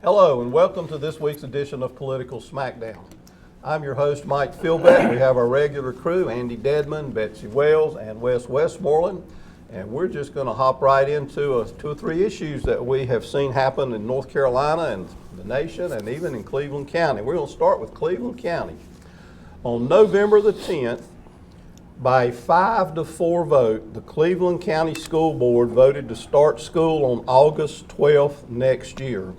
Hello and welcome to this week's edition of Political Smackdown. I'm your host, Mike Philbeck. We have our regular crew, Andy Dedman, Betsy Wells, and Wes Westmoreland. And we're just going to hop right into two or three issues that we have seen happen in North Carolina and the nation and even in Cleveland County. We're going to start with Cleveland County. On November the 10th, by a 5-4 vote, the Cleveland County School Board voted to start school on August 12th next year.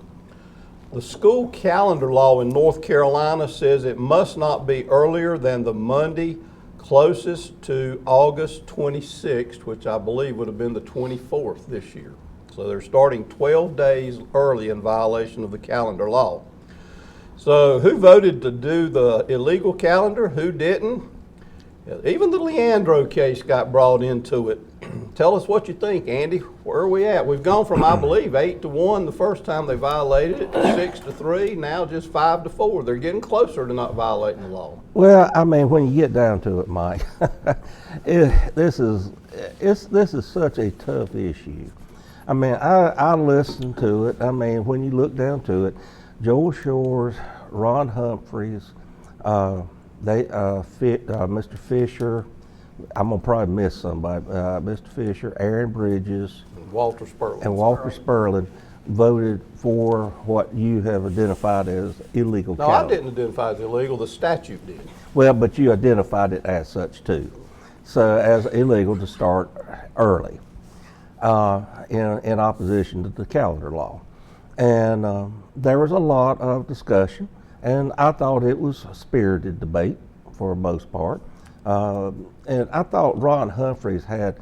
The school calendar law in North Carolina says it must not be earlier than the Monday closest to August 26th, which I believe would have been the 24th this year. So they're starting 12 days early in violation of the calendar law. So who voted to do the illegal calendar? Who didn't? Even the Leandro case got brought into it. Tell us what you think, Andy. Where are we at? We've gone from, I believe, 8-1 the first time they violated it, to 6-3, now just 5-4. They're getting closer to not violating the law. Well, I mean, when you get down to it, Mike, this is such a tough issue. I mean, I listened to it. I mean, when you look down to it, Joel Shores, Ron Humphreys, Mr. Fisher, I'm gonna probably miss somebody. Mr. Fisher, Aaron Bridges, And Walter Sperling voted for what you have identified as illegal. No, I didn't identify as illegal. The statute did. Well, but you identified it as such too. So as illegal to start early, in opposition to the calendar law, and there was a lot of discussion, and I thought it was a spirited debate for the most part. And I thought Ron Humphreys had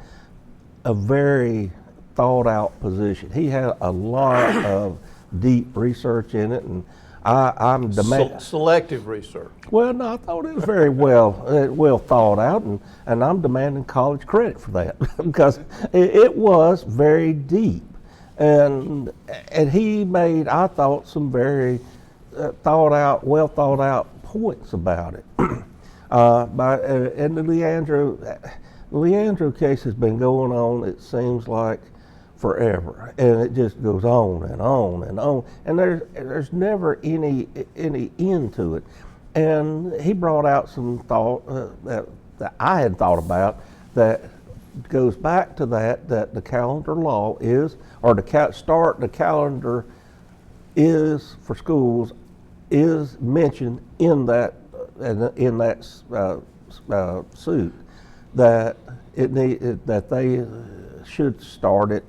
a very thought out position. He had a lot of deep research in it, and I'm demanding selective research. Well, no, I thought it was very well thought out, and I'm demanding college credit for that because it was very deep, and he made, I thought, some very well thought out points about it. And the Leandro case has been going on, it seems like, forever, and it just goes on and on and on, and there's never any end to it. And he brought out some thought that I had thought about that goes back to that the calendar law is, or the calendar is for schools is mentioned in that suit, that that they should start it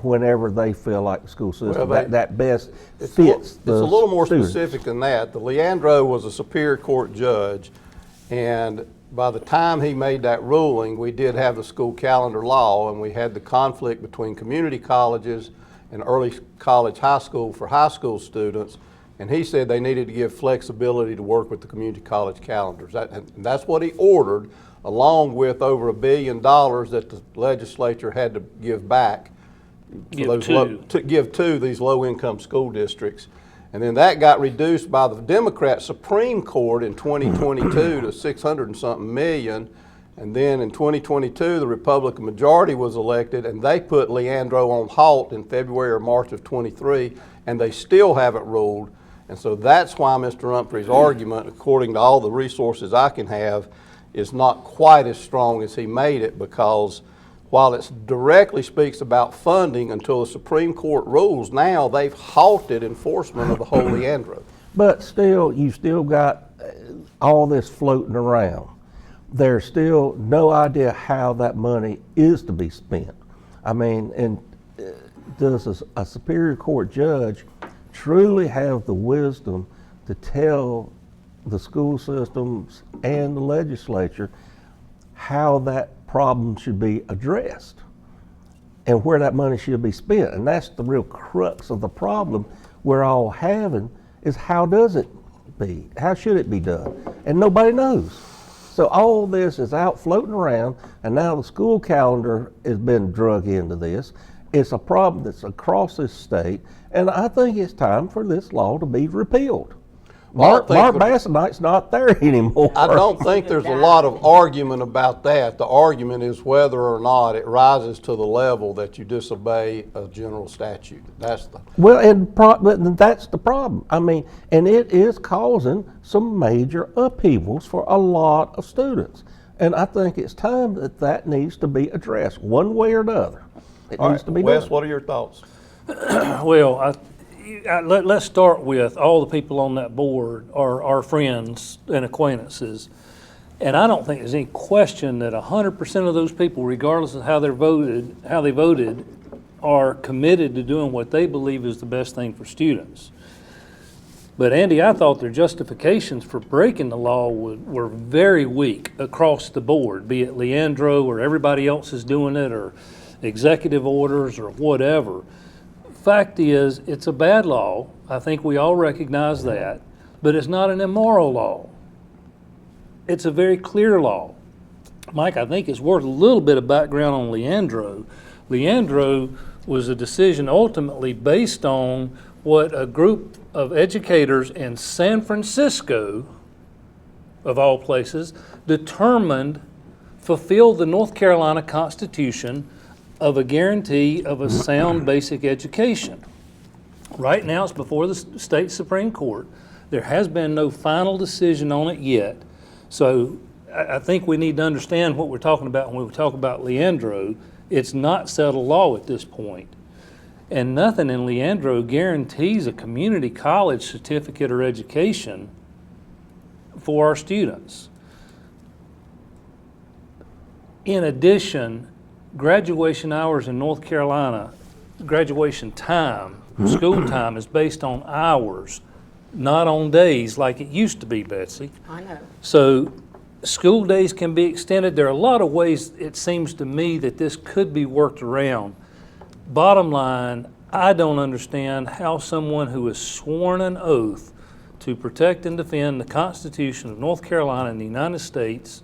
whenever they feel like the school system that best fits. It's a little more specific than that. The Leandro was a Superior Court judge, and by the time he made that ruling, we did have the school calendar law, and we had the conflict between community colleges and early college high school for high school students. And he said they needed to give flexibility to work with the community college calendars. And that's what he ordered, along with over $1 billion that the legislature had to give back to give to these low-income school districts. And then that got reduced by the Democrat Supreme Court in 2022 to 600 and something million. And then in 2022, the Republican majority was elected, and they put Leandro on halt in February or March of 23, and they still haven't ruled. And so that's why Mr. Humphrey's argument, according to all the resources I can have, is not quite as strong as he made it, because while it directly speaks about funding until the Supreme Court rules, now they've halted enforcement of the whole Leandro. But still, you still got all this floating around. There's still no idea how that money is to be spent. I mean, and does a Superior Court judge truly have the wisdom to tell the school systems and the legislature how that problem should be addressed and where that money should be spent? And that's the real crux of the problem we're all having, is how does it be? How should it be done? And nobody knows. So all this is out floating around, and now the school calendar has been drug into this. It's a problem that's across this state, and I think it's time for this law to be repealed. Mark Bassanite's not there anymore. I don't think there's a lot of argument about that. The argument is whether or not it rises to the level that you disobey a general statute. That's the. Well, but that's the problem. I mean, and it is causing some major upheavals for a lot of students. And I think it's time that needs to be addressed one way or another. It needs to be Wes, done. what are your thoughts? Well, let's start with all the people on that board are our friends and acquaintances. And I don't think there's any question that 100% of those people, regardless of how they voted, are committed to doing what they believe is the best thing for students. But Andy, I thought their justifications for breaking the law were very weak across the board, be it Leandro or everybody else is doing it or executive orders or whatever. Fact is, it's a bad law. I think we all recognize that, but it's not an immoral law. It's a very clear law. Mike, I think it's worth a little bit of background on Leandro. Leandro was a decision ultimately based on what a group of educators in San Francisco, of all places, determined fulfilled the North Carolina Constitution of a guarantee of a sound basic education. Right now it's before the state Supreme Court. There has been no final decision on it yet. So I think we need to understand what we're talking about when we talk about Leandro. It's not settled law at this point. And nothing in Leandro guarantees a community college certificate or education for our students. In addition, graduation hours in North Carolina, graduation time, school time is based on hours, not on days like it used to be, Betsy. I know. So school days can be extended. There are a lot of ways, it seems to me, that this could be worked around. Bottom line, I don't understand how someone who has sworn an oath to protect and defend the Constitution of North Carolina and the United States,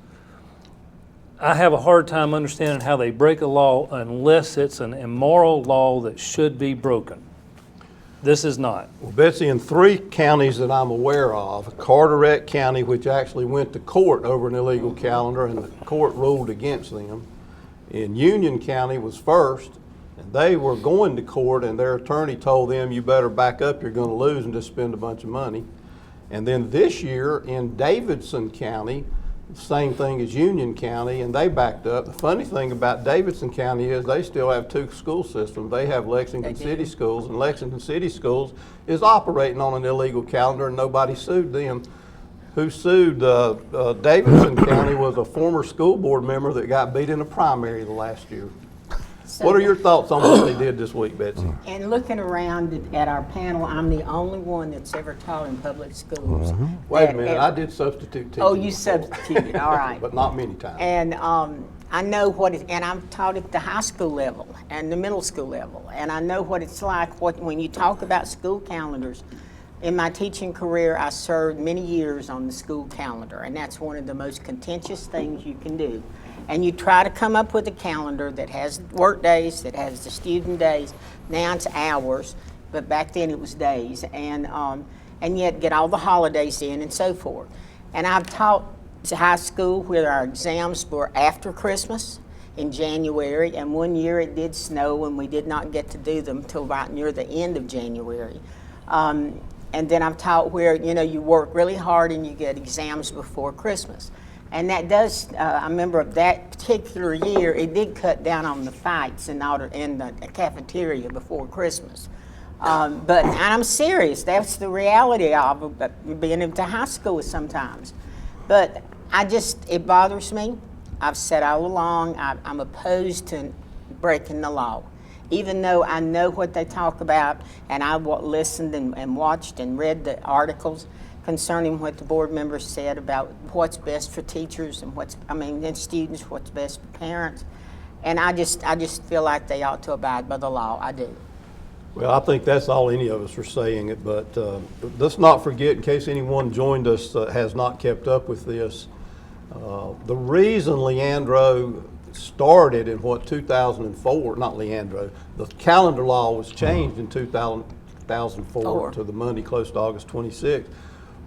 I have a hard time understanding how they break a law unless it's an immoral law that should be broken. This is not. Well, Betsy, in 3 counties that I'm aware of, Carteret County, which actually went to court over an illegal calendar and the court ruled against them. In Union County was first, and they were going to court and their attorney told them, you better back up, you're going to lose and just spend a bunch of money. And then this year in Davidson County, same thing as Union County, and they backed up. The funny thing about Davidson County is they still have 2 school systems. They have Lexington City Schools, and Lexington City Schools is operating on an illegal calendar, and nobody sued them. Who sued Davidson County was a former school board member that got beat in a primary the last year. So, What are your thoughts on what they did this week, Betsy? and looking around at our panel, I'm the only one that's ever taught in public schools. Wait a that minute, ever- I did substitute teaching. Oh, you before, substituted, all right. but not many times. And I know what it, and I've taught at the high school level and the middle school level, and I know what it's like when you talk about school calendars. In my teaching career, I served many years on the school calendar, and that's one of the most contentious things you can do. And you try to come up with a calendar that has work days, that has the student days. Now it's hours, but back then it was days, and yet get all the holidays in and so forth. And I've taught high school where our exams were after Christmas in January, and one year it did snow and we did not get to do them till about near the end of January. And then I've taught where, you know, you work really hard and you get exams before Christmas. And that does, I remember that particular year, it did cut down on the fights in the cafeteria before Christmas. And I'm serious, that's the reality of being into high school sometimes. But it bothers me. I've said all along, I'm opposed to breaking the law. Even though I know what they talk about, and I listened and watched and read the articles concerning what the board members said about what's best for teachers and students, what's best for parents. And I just feel like they ought to abide by the law. I do. Well, I think that's all any of us are saying it, but let's not forget, in case anyone joined us that has not kept up with this, the reason Leandro started in 2004, not Leandro, the calendar law was changed in 2004 to the Monday close to August 26th,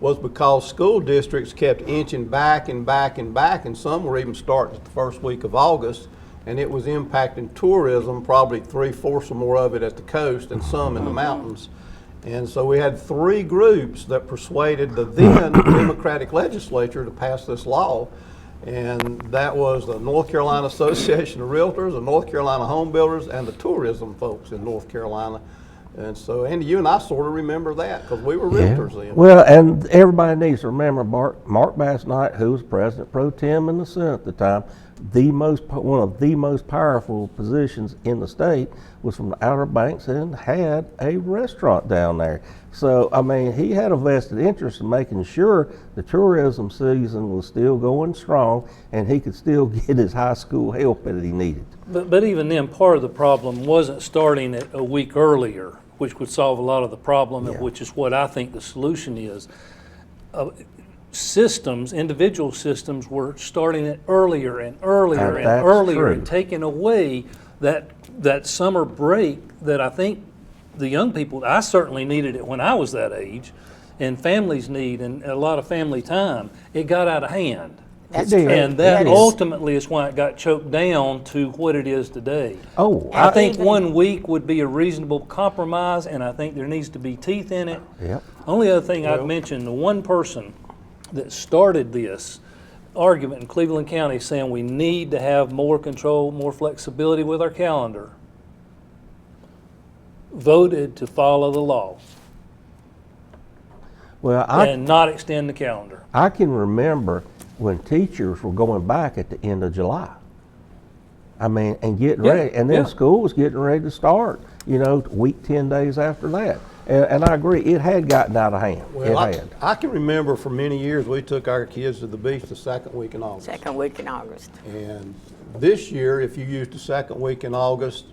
was because school districts kept inching back and back and back, and some were even starting at the first week of August, and it was impacting tourism, probably 3/4 or more of it at the coast and some in the mountains. And so we had 3 groups that persuaded the then Democratic legislature to pass this law, and that was the North Carolina Association of Realtors, the North Carolina Home Builders, and the tourism folks in North Carolina. And so, Andy, you and I sort of remember that because we were realtors then. Well, and everybody needs to remember Mark Bass Knight, who was President Pro Tem in the Senate at the time, one of the most powerful positions in the state, was from the Outer Banks and had a restaurant down there. So, I mean, he had a vested interest in making sure the tourism season was still going strong and he could still get his high school help that he needed. But even then, part of the problem wasn't starting it a week earlier, which would solve a lot of the problem, and which is what I think the solution is. Systems, individual systems, were starting it earlier and earlier and earlier, and taking away that summer break that I think the young people, I certainly needed it when I was that age, and families need, and a lot of family time. It got out of hand. That's true. And that ultimately is why it got choked down to what it is today. Oh, I think 1 week would be a reasonable compromise, and I think there needs to be teeth in it. Yep. Only other thing I'd mention, the one person that started this argument in Cleveland County saying we need to have more control, more flexibility with our calendar, voted to follow the law and not extend the calendar. I can remember when teachers were going back at the end of July. I mean, and getting ready, and then school was getting ready to start, week 10 days after that. And I agree, it had gotten out of hand. Well, I can remember for many years we took our kids to the beach the second week in August. Second week in August. And this year, if you used the second week in August,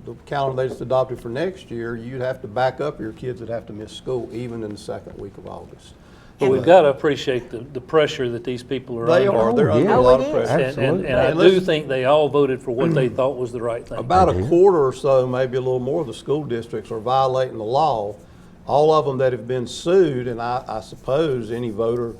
the calendar they just adopted for next year, you'd have to back up your kids that have to miss school even in the second week of August. But we've got to appreciate the pressure that these people are They under. are. They're under a lot of pressure. And I do think they all voted for what they thought was the right thing. About a quarter or so, maybe a little more, of the school districts are violating the law. All of them that have been sued, and I suppose any voter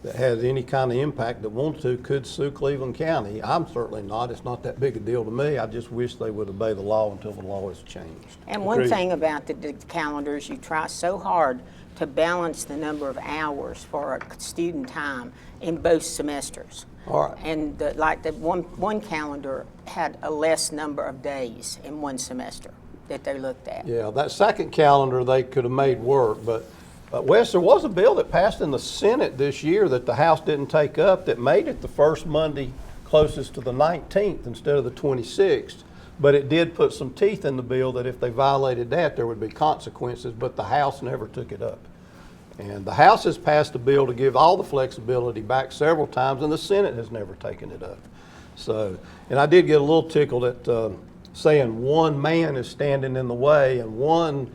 that has any kind of impact that wants to could sue Cleveland County. I'm certainly not. It's not that big a deal to me. I just wish they would obey the law until the law is changed. And one thing about the calendars, you try so hard to balance the number of hours for a student time in both semesters. All right. And one calendar had a less number of days in one semester that they looked at. Yeah, that second calendar they could have made work, but Wes, there was a bill that passed in the Senate this year that the House didn't take up that made it the first Monday closest to the 19th instead of the 26th. But it did put some teeth in the bill that if they violated that, there would be consequences, but the House never took it up. And the House has passed a bill to give all the flexibility back several times, and the Senate has never taken it up. So, and I did get a little tickled at saying one man is standing in the way, and one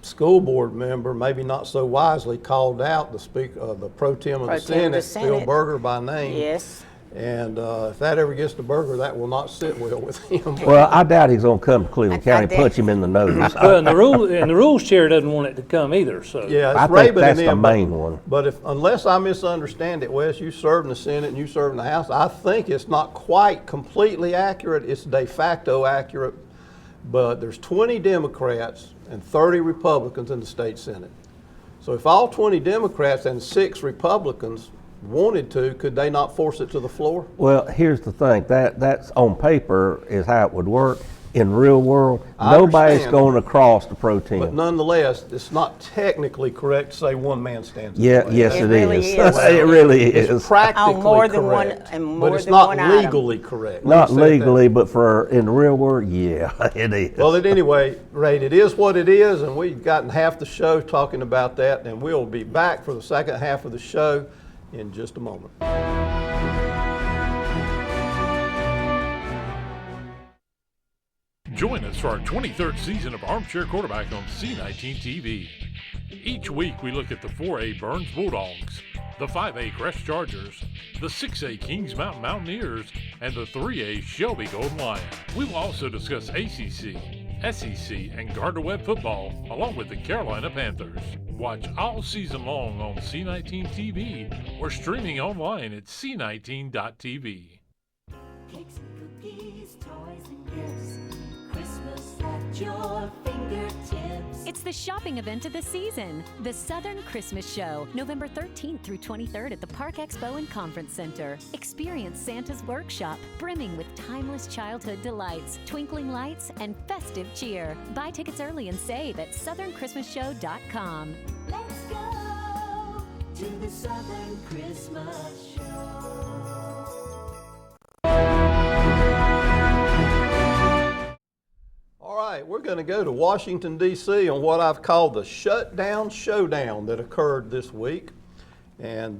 school board member, maybe not so wisely, called out the speaker, the pro tem of the Senate, Phil Berger by name. Yes. And if that ever gets to Berger, that will not sit well with him. Well, I doubt he's going to come to Cleveland County and punch him in the nose. Well, and the rules chair doesn't want it to come either. So yeah, I think that's the main one. But unless I misunderstand it, Wes, you serve in the Senate and you serve in the House, I think it's not quite completely accurate. It's de facto accurate. But there's 20 Democrats and 30 Republicans in the state Senate. So if all 20 Democrats and 6 Republicans wanted to, could they not force it to the floor? Well, here's the thing. That's on paper is how it would work. In real world, I nobody's understand. going to cross the pro tem. But nonetheless, it's not technically correct to say one man stands in Yeah, the way. yes, It it really is. is. It really It's is. practically On more than one- correct, and more but it's than not one item. legally correct. Not Let me say that. legally, but in the real world, yeah, it is. Well, at any rate, it is what it is, and we've gotten half the show talking about that, and we'll be back for the second half of the show in just a moment. Join us for our 23rd season of Armchair Quarterback on C19 TV. Each week we look at the 4A Burns Bulldogs, the 5A Crest Chargers, the 6A Kings Mountain Mountaineers, and the 3A Shelby Golden Lion. We will also discuss ACC, SEC, and Gardner-Webb football, along with the Carolina Panthers. Watch all season long on C19 TV or streaming online at c19.tv. Cakes and cookies, toys and gifts. Christmas at your fingertips. It's the shopping event of the season, the Southern Christmas Show, November 13th through 23rd at the Park Expo and Conference Center. Experience Santa's workshop, brimming with timeless childhood delights, twinkling lights, and festive cheer. Buy tickets early and save at southernchristmasshow.com. Let's go to the Southern Christmas Show. All right, we're going to go to Washington, D.C. on what I've called the shutdown showdown that occurred this week. And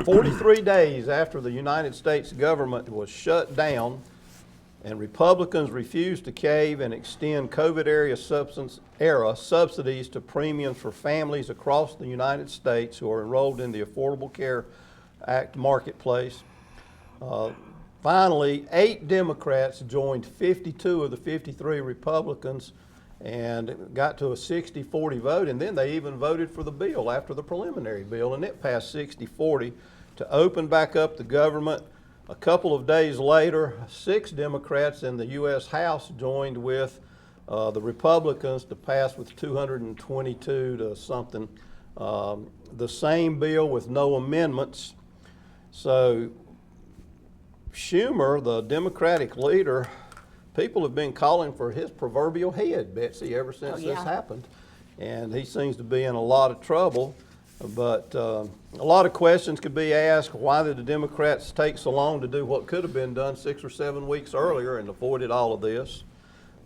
43 days after the United States government was shut down and Republicans refused to cave and extend COVID-era subsidies to premiums for families across the United States who are enrolled in the Affordable Care Act marketplace. Finally, 8 Democrats joined 52 of the 53 Republicans and got to a 60-40 vote, and then they even voted for the bill after the preliminary bill, and it passed 60-40 to open back up the government. A couple of days later, 6 Democrats in the U.S. House joined with the Republicans to pass with 222 to something, the same bill with no amendments. So Schumer, the Democratic leader, people have been calling for his proverbial head, Betsy, ever since this happened. And he seems to be in a lot of trouble. But a lot of questions could be asked. Why did the Democrats take so long to do what could have been done 6 or 7 weeks earlier and avoided all of this?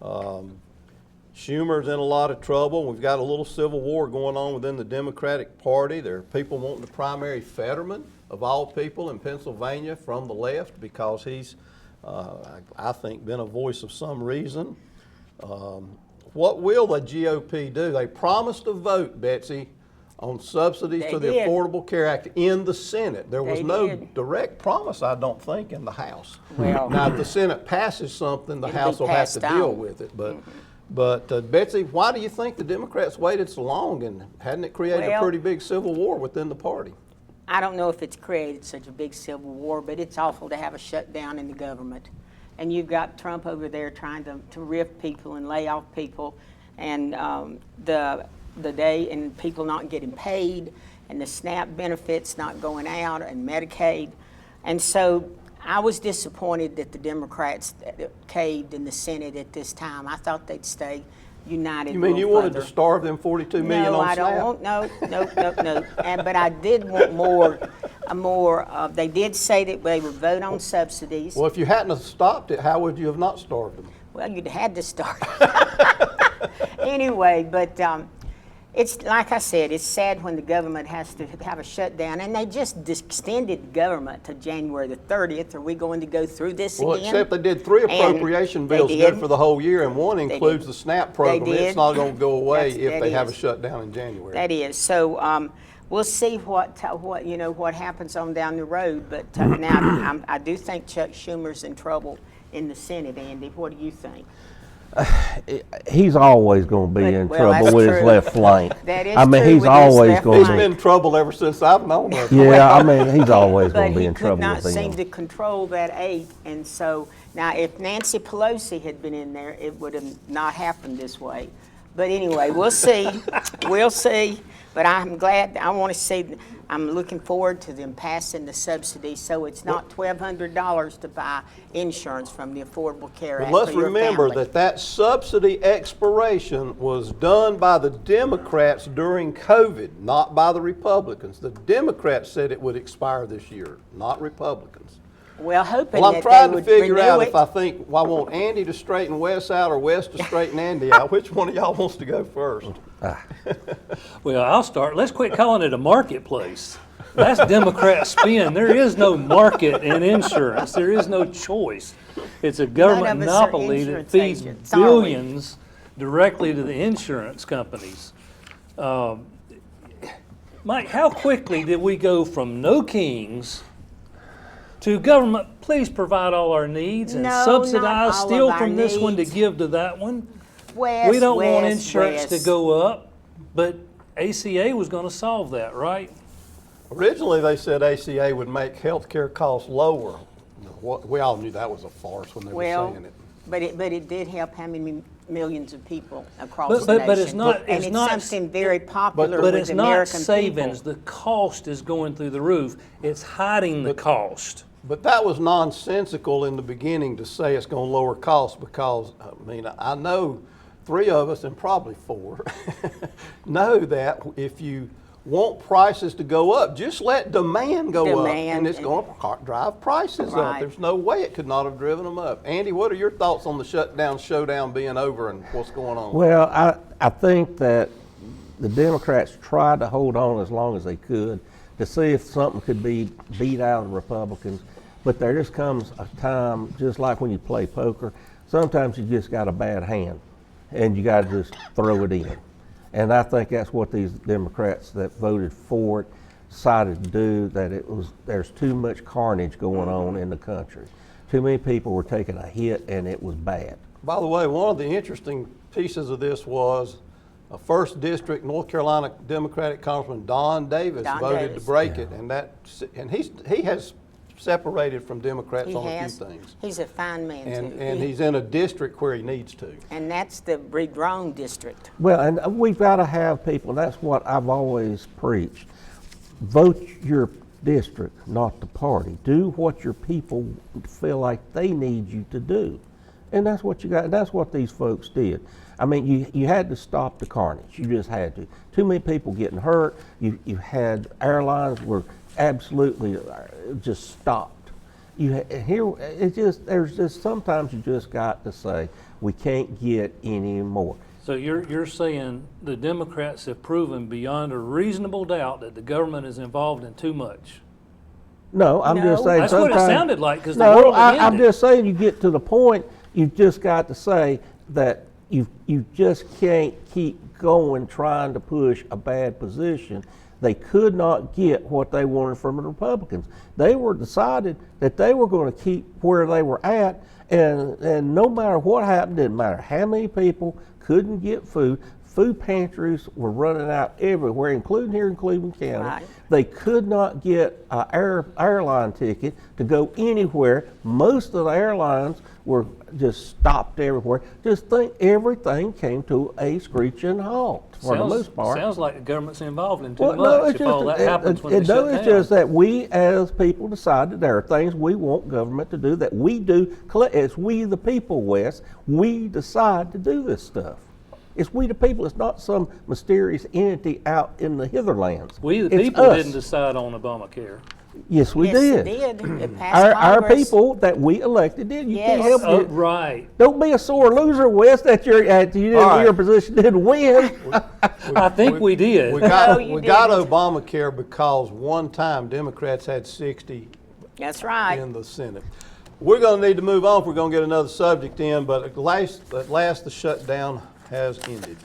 Schumer's in a lot of trouble. We've got a little civil war going on within the Democratic Party. There are people wanting to primary Fetterman, of all people, in Pennsylvania from the left because he's, I think, been a voice of some reason. What will the GOP do? They promised a vote, Betsy, on subsidies to the Affordable Care Act in the Senate. There was no direct promise, I don't think, in the House. Well, now, if the Senate passes something, the House will have to deal with it. But Betsy, why do you think the Democrats waited so long, and hadn't it created a pretty big civil war within the party? I don't know if it's created such a big civil war, but it's awful to have a shutdown in the government. And you've got Trump over there trying to riff people and lay off people, and the day and people not getting paid, and the SNAP benefits not going out, and Medicaid. And so I was disappointed that the Democrats caved in the Senate at this time. I thought they'd stay united. You mean you wanted to starve them 42 million on SNAP? No, but I did want more. They did say that they would vote on subsidies. Well, if you hadn't have stopped it, how would you have not starved them? Well, you'd had to start. Anyway, but it's like I said, it's sad when the government has to have a shutdown, and they just extended the government to January the 30th. Are we going to go through this again? Well, except they did 3 appropriation bills good for the whole year, and one includes the SNAP program. It's not going to go away if they have a shutdown in January. That is. So we'll see what happens on down the road. But now I do think Chuck Schumer's in trouble in the Senate. Andy, what do you think? He's always going to be in trouble with his left flank. That is I mean, true he's with always his going He's to been in trouble ever since I've known him. Yeah, I mean, he's always going to be in trouble But he with could not seem him. to control that 8, and so now if Nancy Pelosi had been in there, it would have not happened this way. But anyway, we'll see. We'll see. But I'm glad. I want to see. I'm looking forward to them passing the subsidy, so it's not $1,200 to buy insurance from the Affordable Care Act. But let's for your remember family. that subsidy expiration was done by the Democrats during COVID, not by the Republicans. The Democrats said it would expire this year, not Republicans. Well, hoping Well, I'm that trying they to would figure renew out it. if I think, well, I want Andy to straighten Wes out or Wes to straighten Andy out. Which one of y'all wants to go first? Well, I'll start. Let's quit calling it a marketplace. That's Democrat spin. There is no market in insurance. There is no choice. It's a government None of us are monopoly that insurance feeds agents, are we? billions directly to the insurance companies. Mike, how quickly did we go from no kings to government, please provide all our needs and No, not subsidize, all steal of our from this one to needs. give to that one? Wes, We don't want Wes, insurance Wes. to go up, but ACA was going to solve that, right? Originally, they said ACA would make healthcare costs lower. We all knew that was a farce when they were Well, saying it. but it did help how many millions of people across But- the but- nation. but it's not- And it's it's not- something very popular But with it's the not American savings. people. The cost is going through the roof. It's hiding the cost. But that was nonsensical in the beginning to say it's going to lower costs because, I mean, I know 3 of us, and probably 4, know that if you want prices to go up, just let demand go up, and it's going to drive prices up. Right. There's no way it could not have driven them up. Andy, what are your thoughts on the shutdown showdown being over and what's going on? Well, I think that the Democrats tried to hold on as long as they could to see if something could be beat out of the Republicans. But there just comes a time, just like when you play poker, sometimes you just got a bad hand and you got to just throw it in. And I think that's what these Democrats that voted for it decided to do, that there's too much carnage going on in the country. Too many people were taking a hit and it was bad. By the way, one of the interesting pieces of this was a 1st District North Carolina Democratic Congressman Don Davis Don voted Davis. to break it, and he has separated from Democrats He on has. a few things. He's a fine man, too. And he's in a district where he needs to. And that's the Regrone district. Well, and we've got to have people, and that's what I've always preached. Vote your district, not the party. Do what your people feel like they need you to do. And that's what you got, and that's what these folks did. I mean, you had to stop the carnage. You just had to. Too many people getting hurt. You had airlines were absolutely just stopped. There's just sometimes you just got to say we can't get any more. So you're saying the Democrats have proven beyond a reasonable doubt that the government is involved in too much? No, I'm just No. saying. That's what it sometimes- sounded like, 'cause the no, world I'm ended. just saying you get to the point. You've just got to say that you just can't keep going trying to push a bad position. They could not get what they wanted from the Republicans. They were decided that they were going to keep where they were at, and no matter what happened, didn't matter how many people couldn't get food. Food pantries were running out everywhere, including here in Cleveland County. Right. They could not get an airline ticket to go anywhere. Most of the airlines were just stopped everywhere. Just think everything came to a screeching halt for the most part. Sounds like the government's involved in too Well, much. no, it's if all just, that happens when they no, shut it's down. just that we as people decided there are things we want government to do that we do. It's we the people, Wes. We decide to do this stuff. It's we the people. It's not some mysterious entity out in the hitherlands. We the It's people us. didn't decide on Obamacare. Yes, we Yes, did. it did. It passed Our Congress. people that we elected did. You can't Yes. help Oh, it. right. Don't be a sore loser, Wes. That you didn't, All right. your position didn't win. I think we did. We got, No, you we got didn't. Obamacare because one time Democrats had 60 That's right. in the Senate. We're going to need to move on if we're going to get another subject in, but at last the shutdown has ended.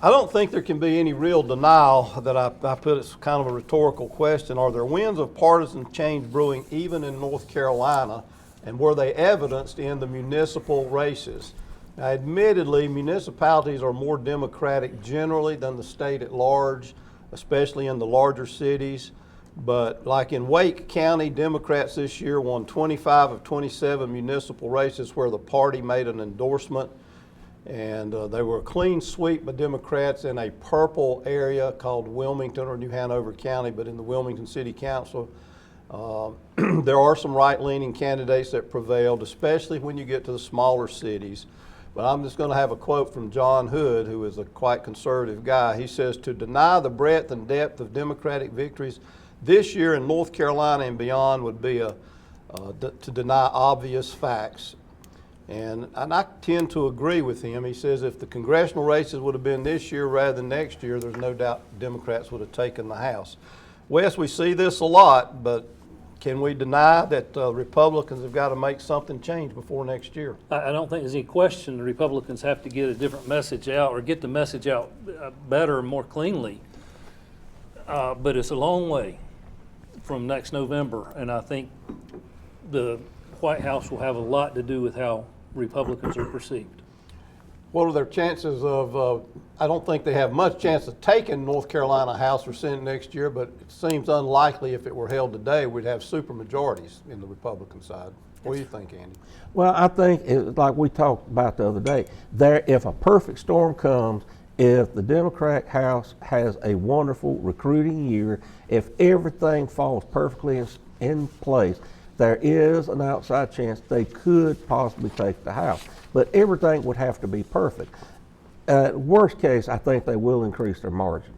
I don't think there can be any real denial that I put it's kind of a rhetorical question. Are there winds of partisan change brewing even in North Carolina, and were they evidenced in the municipal races? Now, admittedly, municipalities are more Democratic generally than the state at large, especially in the larger cities. But like in Wake County, Democrats this year won 25 of 27 municipal races where the party made an endorsement. And they were a clean sweep by Democrats in a purple area called Wilmington or New Hanover County, but in the Wilmington City Council, there are some right-leaning candidates that prevailed, especially when you get to the smaller cities. But I'm just going to have a quote from John Hood, who is a quite conservative guy. He says, "To deny the breadth and depth of Democratic victories this year in North Carolina and beyond would be to deny obvious facts." And I tend to agree with him. He says if the congressional races would have been this year rather than next year, there's no doubt Democrats would have taken the House. Wes, we see this a lot, but can we deny that Republicans have got to make something change before next year? I don't think there's any question the Republicans have to get a different message out or get the message out better and more cleanly. But it's a long way from next November, and I think the White House will have a lot to do with how Republicans are perceived. What are their chances of, I don't think they have much chance of taking North Carolina House or Senate next year, but it seems unlikely if it were held today, we'd have super majorities in the Republican side. What do you think, Andy? Well, I think, like we talked about the other day, if a perfect storm comes, if the Democratic House has a wonderful recruiting year, if everything falls perfectly in place, there is an outside chance they could possibly take the House. But everything would have to be perfect. Worst case, I think they will increase their margins.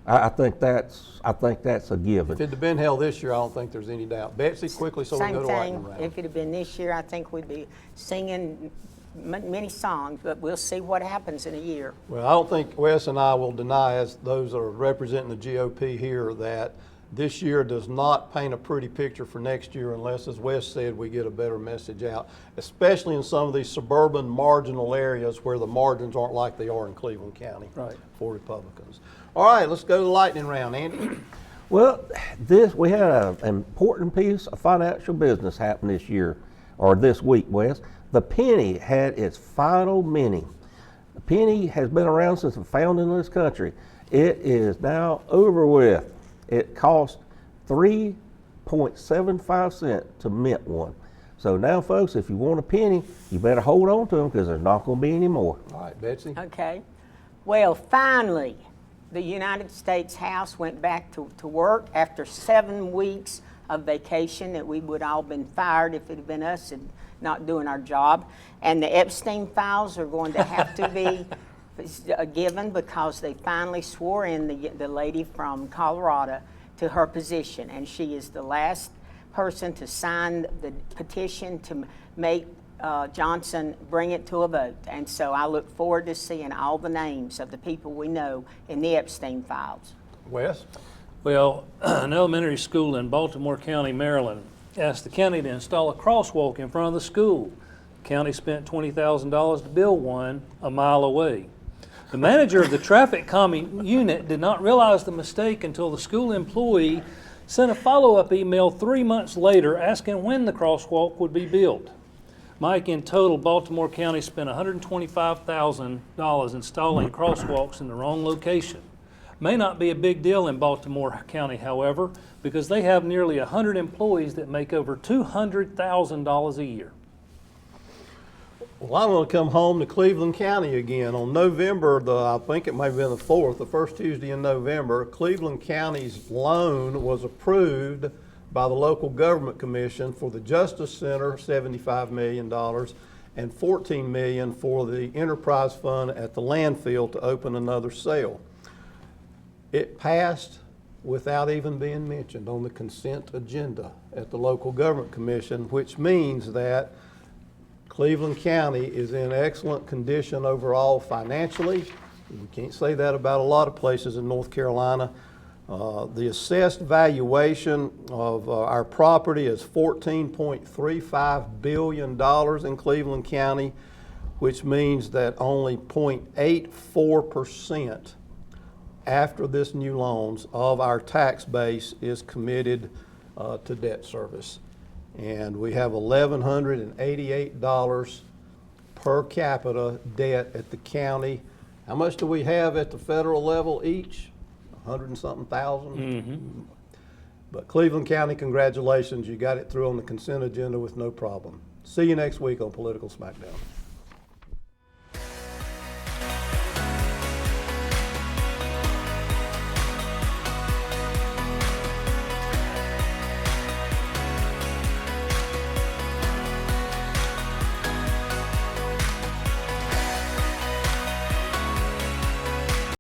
I think that's a given. If it had been held this year, I don't think there's any doubt. Betsy, quickly, so we Same go to lightning thing, round. if it had been this year, I think we'd be singing many songs, but we'll see what happens in a year. Well, I don't think Wes and I will deny, as those that are representing the GOP here, that this year does not paint a pretty picture for next year unless, as Wes said, we get a better message out, especially in some of these suburban marginal areas where the margins aren't like they are in Cleveland County for Republicans. All right, let's go to the lightning round, Andy. Well, we had an important piece of financial business happen this year, or this week, Wes. The penny had its final minute. The penny has been around since the founding of this country. It is now over with. It cost 3.75 cents to mint one. So now, folks, if you want a penny, you better hold on to them because there's not going to be any more. All right, Betsy. Okay. Well, finally, the United States House went back to work after 7 weeks of vacation that we would all been fired if it had been us and not doing our job. And the Epstein files are going to have to be given because they finally swore in the lady from Colorado to her position. And she is the last person to sign the petition to make Johnson bring it to a vote. And so I look forward to seeing all the names of the people we know in the Epstein files. Wes? Well, an elementary school in Baltimore County, Maryland, asked the county to install a crosswalk in front of the school. The county spent $20,000 to build one a mile away. The manager of the traffic calming unit did not realize the mistake until the school employee sent a follow-up email 3 months later asking when the crosswalk would be built. Mike, in total, Baltimore County spent $125,000 installing crosswalks in the wrong location. May not be a big deal in Baltimore County, however, because they have nearly 100 employees that make over $200,000 a year. Well, I'm going to come home to Cleveland County again. On November, I think it may have been the 4th, the first Tuesday in November, Cleveland County's loan was approved by the local government commission for the Justice Center, $75 million, and $14 million for the enterprise fund at the landfill to open another cell. It passed without even being mentioned on the consent agenda at the local government commission, which means that Cleveland County is in excellent condition overall financially. We can't say that about a lot of places in North Carolina. The assessed valuation of our property is $14.35 billion in Cleveland County, which means that only 0.84% after this new loans of our tax base is committed to debt service. And we have $1,188 per capita debt at the county. How much do we have at the federal level each? 100 and something thousand? Mm-hmm. But Cleveland County, congratulations, you got it through on the consent agenda with no problem. See you next week on Political Smackdown.